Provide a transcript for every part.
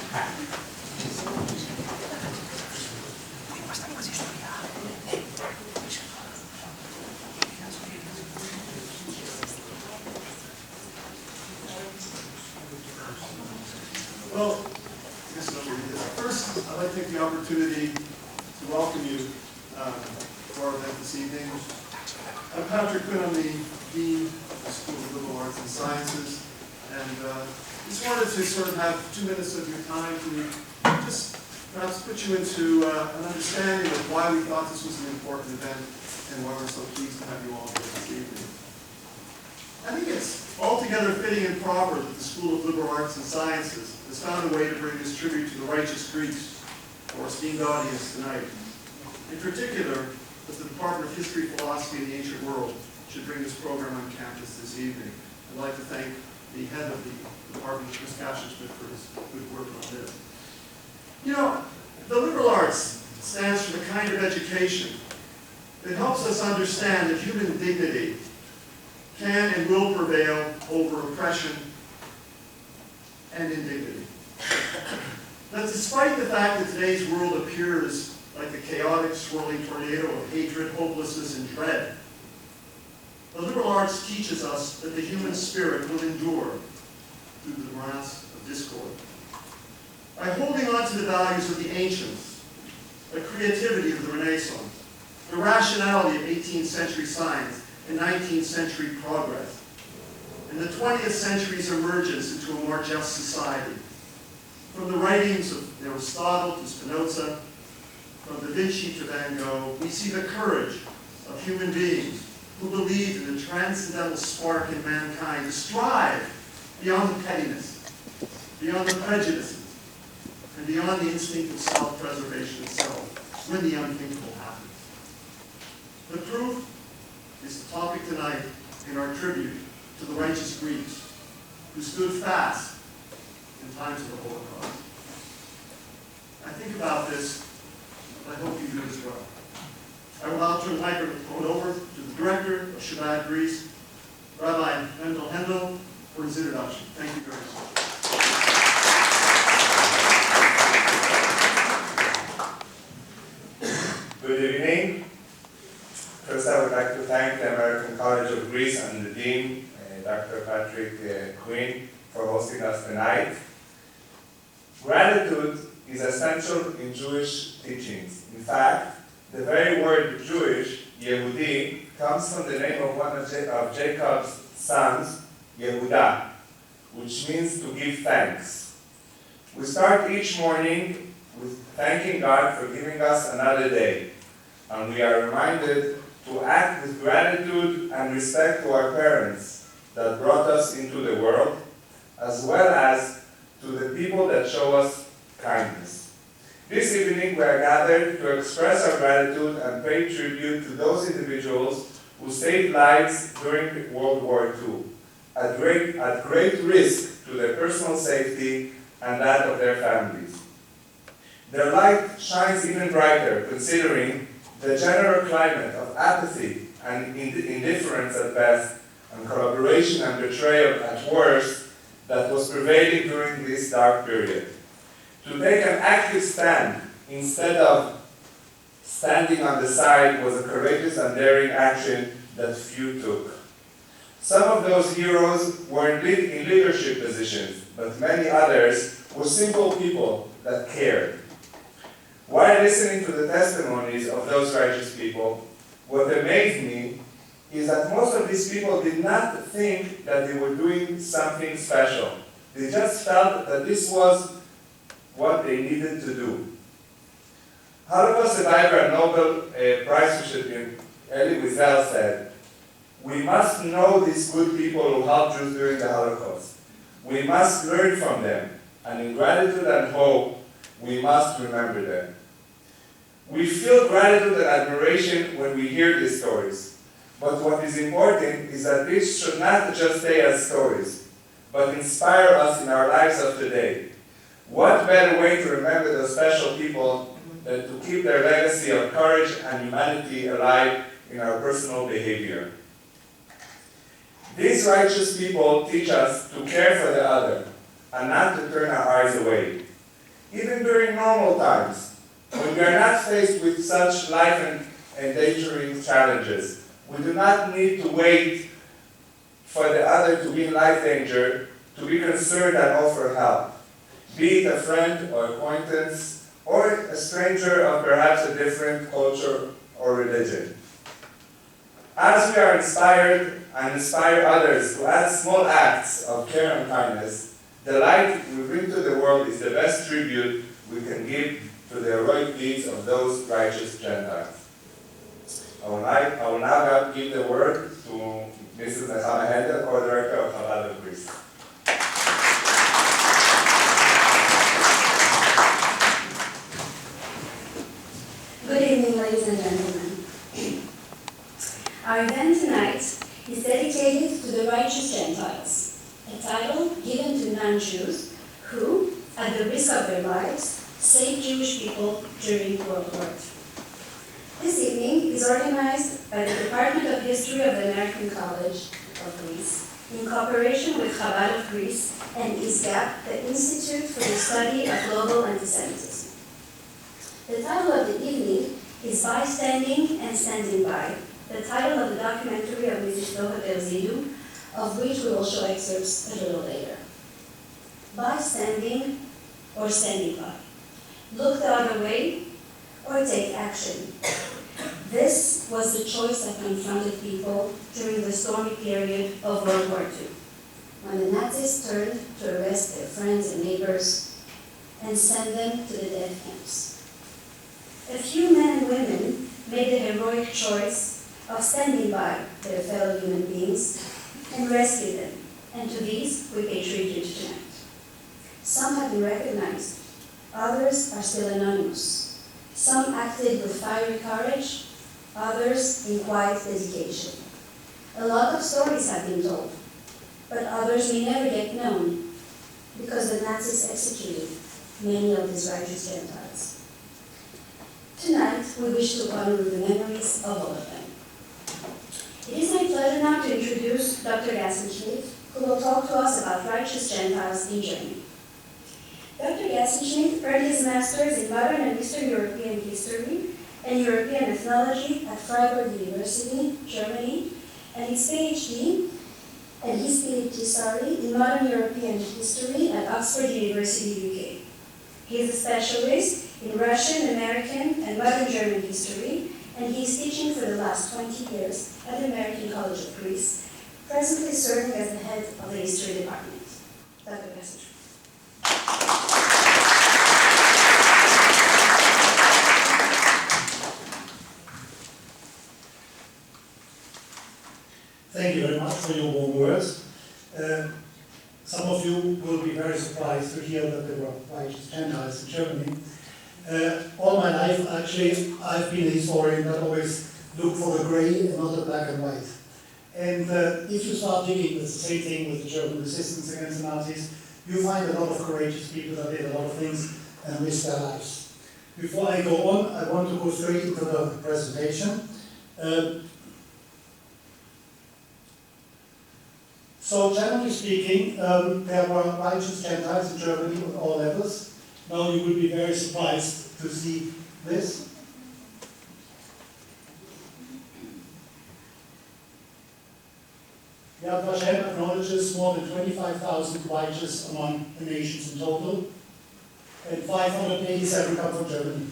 Well, first, I'd like to take the opportunity to welcome you to our event this evening. I'm Patrick Quinn. I'm the Dean of the School of Liberal Arts and Sciences, and just wanted to sort of have 2 minutes of your time to just perhaps put you into an understanding of why we thought this was an important event and why we're so pleased to have you all here this evening. I think it's altogether fitting and proper that the School of Liberal Arts and Sciences has found a way to bring this tribute to the righteous Greeks, our esteemed audience tonight. In particular, that the Department of History, Philosophy, and the Ancient World should bring this program on campus this evening. I'd like to thank the head of the department, Chris Kashenschmidt, for his good work on this. You know, the liberal arts stands for the kind of education that helps us understand that human dignity can and will prevail over oppression and indignity. That despite the fact that today's world appears like a chaotic, swirling tornado of hatred, hopelessness, and dread, the liberal arts teaches us that the human spirit will endure through the morass of discord. By holding on to the values of the ancients, the creativity of the Renaissance, the rationality of 18th century science and 19th century progress, and the 20th century's emergence into a more just society. From the writings of Aristotle to Spinoza, from Da Vinci to Van Gogh, we see the courage of human beings who believed in the transcendental spark in mankind to strive beyond the pettiness, beyond the prejudices, and beyond the instinct of self-preservation itself, when the unthinkable happens. The proof is the topic tonight in our tribute to the righteous Greeks who stood fast in times of the Holocaust. I think about this, and I hope you do as well. I will now turn the microphone over to the director of Shabbat Greece, Rabbi Mendel Hendel, for his introduction. Thank you very much. Good evening. First, I would like to thank the American College of Greece and the Dean, Dr. Patrick Quinn, for hosting us tonight. Gratitude is essential in Jewish teachings. In fact, the very word Jewish, Yehudi, comes from the name of one of Jacob's sons, Yehudah, which means to give thanks. We start each morning with thanking God for giving us another day, and we are reminded to act with gratitude and respect to our parents that brought us into the world, as well as to the people that show us kindness. This evening we are gathered to express our gratitude and pay tribute to those individuals who saved lives during World War II, at great risk to their personal safety and that of their families. Their light shines even brighter considering the general climate of apathy and indifference at best, and collaboration and betrayal at worst, that was prevailing during this dark period. To take an active stand instead of standing on the side was a courageous and daring action that few took. Some of those heroes were in leadership positions, but many others were simple people that cared. While listening to the testimonies of those righteous people, what amazed me is that most of these people did not think that they were doing something special. They just felt that this was what they needed to do. Holocaust survivor and Nobel Prize recipient Elie Wiesel said, "We must know these good people who helped Jews during the Holocaust. We must learn from them, and in gratitude and hope, we must remember them." We feel gratitude and admiration when we hear these stories. But what is important is that these should not just stay as stories, but inspire us in our lives of today. What better way to remember those special people than to keep their legacy of courage and humanity alive in our personal behavior? These righteous people teach us to care for the other and not to turn our eyes away. even during normal times, when we are not faced with such life and endangering challenges. We do not need to wait for the other to be in life danger to be concerned and offer help, be it a friend or acquaintance, or a stranger of perhaps a different culture or religion. As we are inspired and inspire others to add small acts of care and kindness, the light we bring to the world is the best tribute we can give to the heroic deeds of those righteous Gentiles. I will now give the word to Mrs. Nechama Hendel, co-director of Chabad of Greece. Good evening, ladies and gentlemen. Our event tonight is dedicated to the Righteous Gentiles, a title given to non-Jews who, at the risk of their lives, saved Jewish people during World War II. This evening is organized by the Department of History of the American College of Greece, in cooperation with Chabad of Greece and ISGAP, the Institute for the Study of Global Antisemitism. The title of the evening is Bystanding and Standing By, the title of the documentary of Mrs. Doha Berzidu, of which we will show excerpts a little later. Bystanding or standing by. Look the other way or take action. This was the choice that confronted people during the stormy period of World War II, when the Nazis turned to arrest their friends and neighbors and send them to the death camps. A few men and women made the heroic choice of standing by their fellow human beings and rescue them, and to these we pay tribute tonight. Some have been recognized, others are still anonymous. Some acted with fiery courage, others in quiet dedication. A lot of stories have been told, but others may never get known because the Nazis executed many of these righteous Gentiles. Tonight, we wish to honor the memories of all of them. It is my pleasure now to introduce Dr. Gassenschmidt, who will talk to us about righteous Gentiles in Germany. Dr. Gassenschmidt earned his master's in Modern and Eastern European History and European Ethnology at Freiburg University, Germany, and his PhD in Modern European History at Oxford University, UK. He is a specialist in Russian, American, and Modern German history, and he is teaching for the last 20 years at the American College of Greece, presently serving as the head of the history department. Dr. Gassenschmidt. Thank you very much for your warm words. Some of you will be very surprised to hear that there were righteous Gentiles in Germany. All my life, actually, I've been a historian that always looked for the gray and not the black and white. And if you start digging, it's the same thing with the German resistance against the Nazis, you find a lot of courageous people that did a lot of things and risked their lives. Before I go on, I want to go straight into the presentation. So generally speaking, there were righteous Gentiles in Germany on all levels. Now you will be very surprised to see this. Yad Vashem acknowledges more than 25,000 righteous among the nations in total, and 587 come from Germany.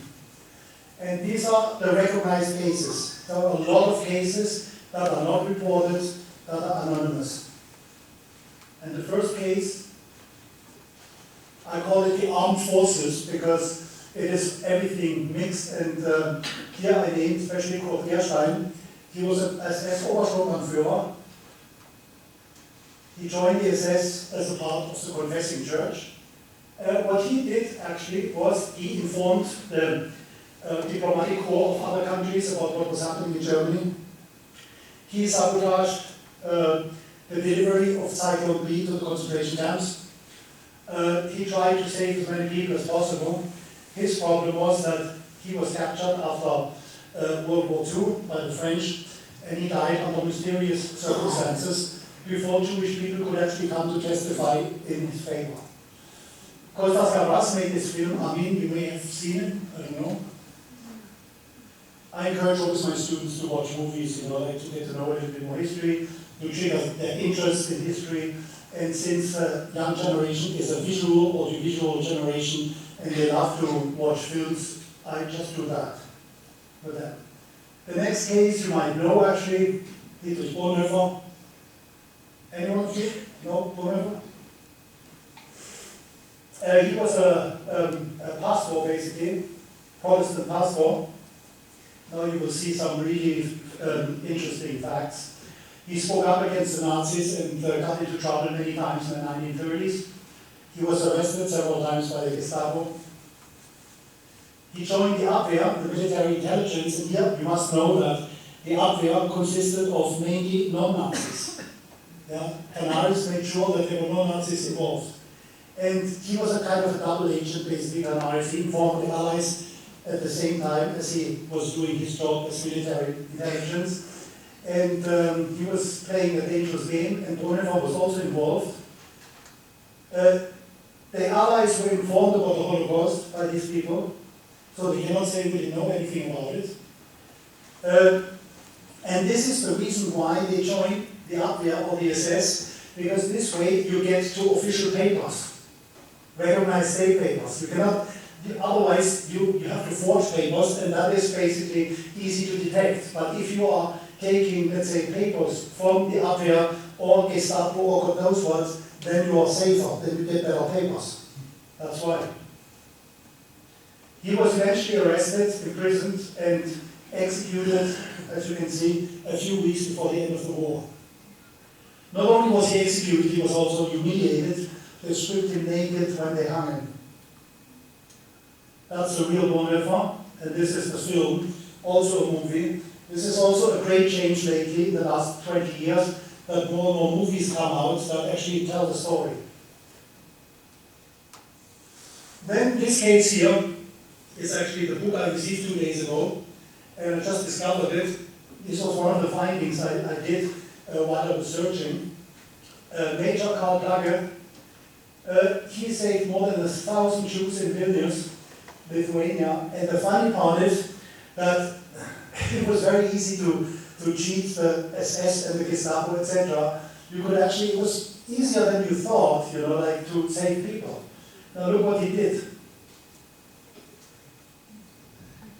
And these are the recognized cases. There are a lot of cases that are not reported, that are anonymous. And the first case, I call it the armed forces because it is everything mixed. And here I named especially Kurt Gerstein. He was an SS Obersturmbannführer. He joined the SS as a part of the Confessing Church. What he did actually was he informed the diplomatic corps of other countries about what was happening in Germany. He sabotaged the delivery of Zyklon B to the concentration camps. He tried to save as many people as possible. His problem was that he was captured after World War II by the French, and he died under mysterious circumstances before Jewish people could actually come to testify in his favor. Kostas Gavras made this film. I mean, you may have seen it, I don't know. I encourage always my students to watch movies, you know, like to get to know a little bit more history, to trigger their interest in history. And since the young generation is a visual, audiovisual generation, and they love to watch films, I just do that with them. The next case you might know actually, Dietrich Bonhoeffer. Anyone here? No, Bonhoeffer? He was a pastor, basically, Protestant pastor. Now you will see some really interesting facts. He spoke up against the Nazis and got into trouble many times in the 1930s. He was arrested several times by the Gestapo. He joined the Abwehr, the military intelligence, and here you must know that the Abwehr consisted of mainly non-Nazis. Yeah? Canaris made sure that there were no Nazis involved. And he was a kind of a double agent, basically, Canaris. He informed the Allies at the same time as he was doing his job as military intelligence. And he was playing a dangerous game, and Bonhoeffer was also involved. The Allies were informed about the Holocaust by these people, so they cannot say we didn't know anything about it. And this is the reason why they joined the Abwehr or the SS, because this way you get to official papers, recognized state papers. You cannot, otherwise you have to forge papers, and that is basically easy to detect. But if you are taking, let's say, papers from the Abwehr or Gestapo or God knows what, then you are safer, then you get better papers. That's why. He was eventually arrested, imprisoned, and executed, as you can see, a few weeks before the end of the war. Not only was he executed, he was also humiliated. They stripped him naked when they hung him. That's the real Bonhoeffer, and this is the film, also a movie. This is also a great change lately, in the last 20 years, that more and more movies come out that actually tell the story. Then this case here is actually the book I received 2 days ago, and I just discovered it. This was one of the findings I did while I was searching. Major Karl Plage, he saved more than 1,000 Jews in Vilnius, Lithuania, and the funny part is that it was very easy to cheat the SS and the Gestapo, etc. You could actually, it was easier than you thought, you know, like to save people. Now look what he did.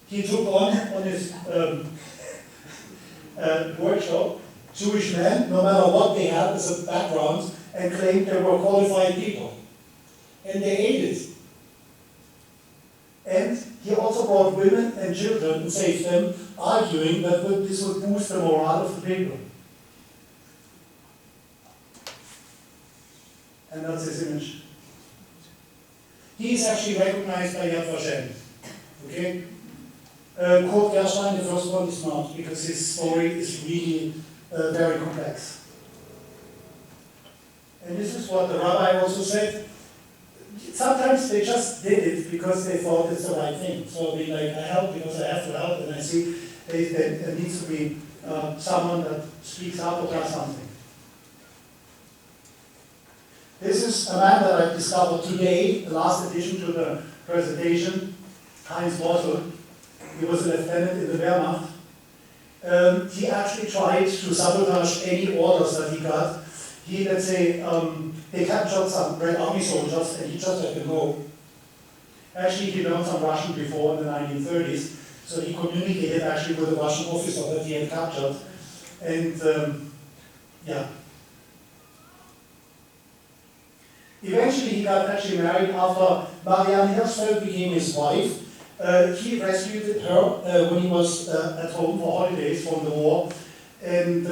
He took on his workshop Jewish men, no matter what they had as a background, and claimed they were qualified people. And they ate it. And he also brought women and children and saved them, arguing that this would boost the morale of the people. And that's his image. He is actually recognized by Yad Vashem. Okay? Kurt Gerstein, the first one, is not, because his story is really very complex. And this is what the rabbi also said. Sometimes they just did it because they thought it's the right thing. So they like, I help because I have to help, and I see there needs to be someone that speaks up or does something. This is a man that I discovered today, the last addition to the presentation, Heinz Bossel. He was a lieutenant in the Wehrmacht. He actually tried to sabotage any orders that he got. He, let's say, they captured some Red Army soldiers and he just let them go. Actually, he learned some Russian before in the 1930s, so he communicated actually with a Russian officer that he had captured. And, yeah. Eventually, he got actually married after Marianne Hirschfeld became his wife. He rescued her when he was at home for holidays from the war. And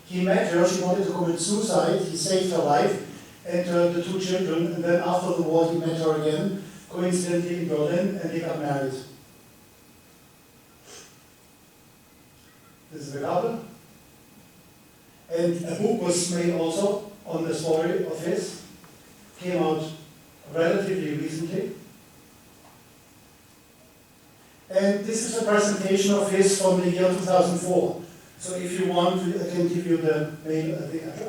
he met her, she wanted to commit suicide, he saved her life and the 2 children, and then after the war he met her again, coincidentally in Berlin, and they got married. This is the couple. And a book was made also on the story of his, came out relatively recently. And this is a presentation of his from the year 2004. So if you want, I can give you the mail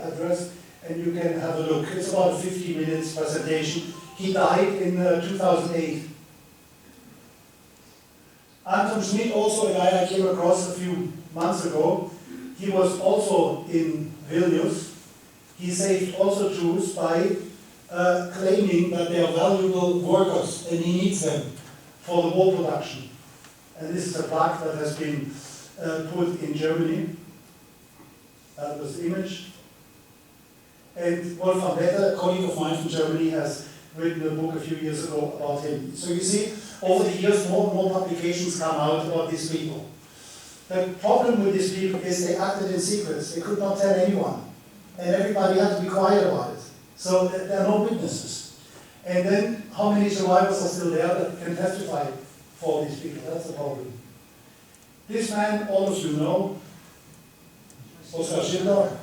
address and you can have a look. It's about a 50 minutes presentation. He died in 2008. Anton Schmidt, also a guy I came across a few months ago, he was also in Vilnius. He saved also Jews by claiming that they are valuable workers and he needs them for the war production. And this is a plaque that has been put in Germany. That was the image. And Wolfgang Wetter, a colleague of mine from Germany, has written a book a few years ago about him. So you see, over the years, more and more publications come out about these people. The problem with these people is they acted in secrets. They could not tell anyone. And everybody had to be quiet about it. So there are no witnesses. And then, how many survivors are still there that can testify for these people? That's the problem. This man, all of you know, Oskar Schindler.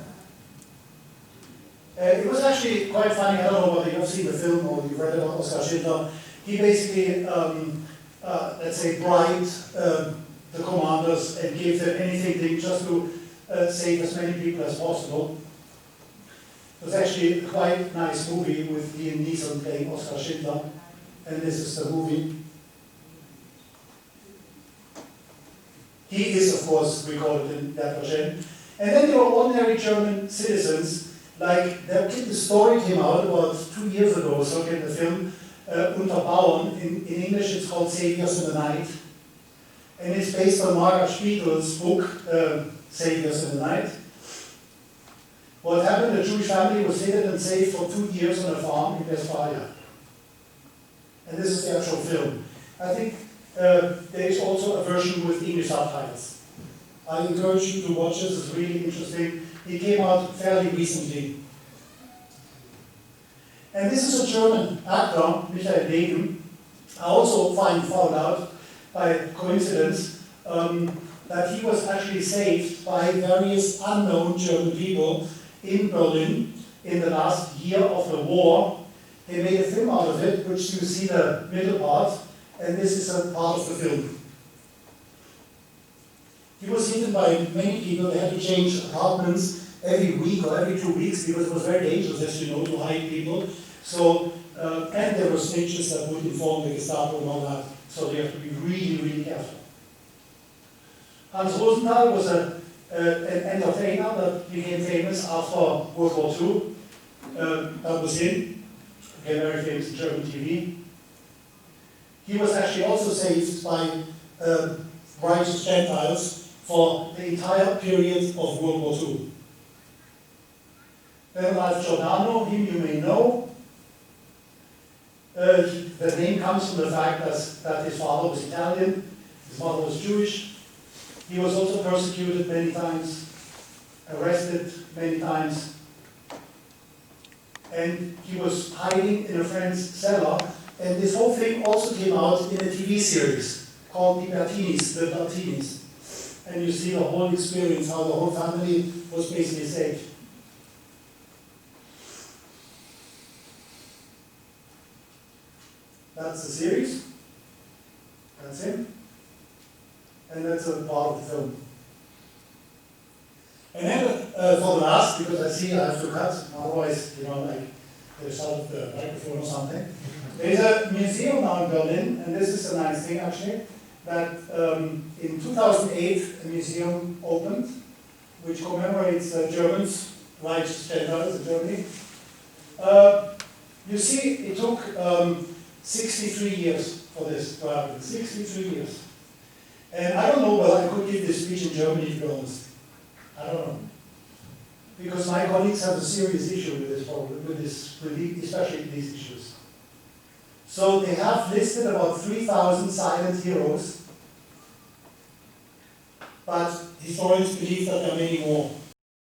It was actually quite funny. I don't know whether you've seen the film or you've read about Oskar Schindler. He basically, let's say, bribed the commanders and gave them anything just to save as many people as possible. It was actually a quite nice movie with Liam Neeson playing Oskar Schindler, and this is the movie. He is, of course, recorded in Debrecen. And then there were ordinary German citizens, like the story came out about 2 years ago, so in the film, Unter Bauern. In English it's called Saviors in the Night. And it's based on Margaret Spiegel's book, Saviors in the Night. What happened, a Jewish family was hidden and safe for 2 years on a farm in Westphalia. And this is the actual film. I think there is also a version with English subtitles. I encourage you to watch this, it's really interesting. It came out fairly recently. And this is a German actor, Michael Degen. I also found out by coincidence that he was actually saved by various unknown German people in Berlin in the last year of the war. They made a film out of it, which you see the middle part, and this is a part of the film. He was hidden by many people. They had to change apartments every week or every 2 weeks because it was very dangerous, as you know, to hide people. So, and there were snitches that would inform the Gestapo and all that. So they have to be really, really careful. Hans Rosenthal was an entertainer that became famous after World War II. That was him. Became very famous in German TV. He was actually also saved by Righteous Gentiles for the entire period of World War II. Then Ralph Giordano, him you may know. The name comes from the fact that his father was Italian, his mother was Jewish. He was also persecuted many times, arrested many times, and he was hiding in a friend's cellar. And this whole thing also came out in a TV series called The Bertinis. And you see the whole experience, how the whole family was basically saved. That's the series. That's him. And that's a part of the film. And then for the last, because I see I have to cut, otherwise, like there's out of the microphone or something. There's a museum now in Berlin, and this is a nice thing actually, that in 2008 a museum opened, which commemorates Germans, Righteous Gentiles in Germany. You see, it took 63 years for this to happen, 63 years. And I don't know whether I could give this speech in Germany, to be honest. I don't know. Because my colleagues have a serious issue with this problem, especially these issues. So they have listed about 3,000 silent heroes, but historians believe that there are many more.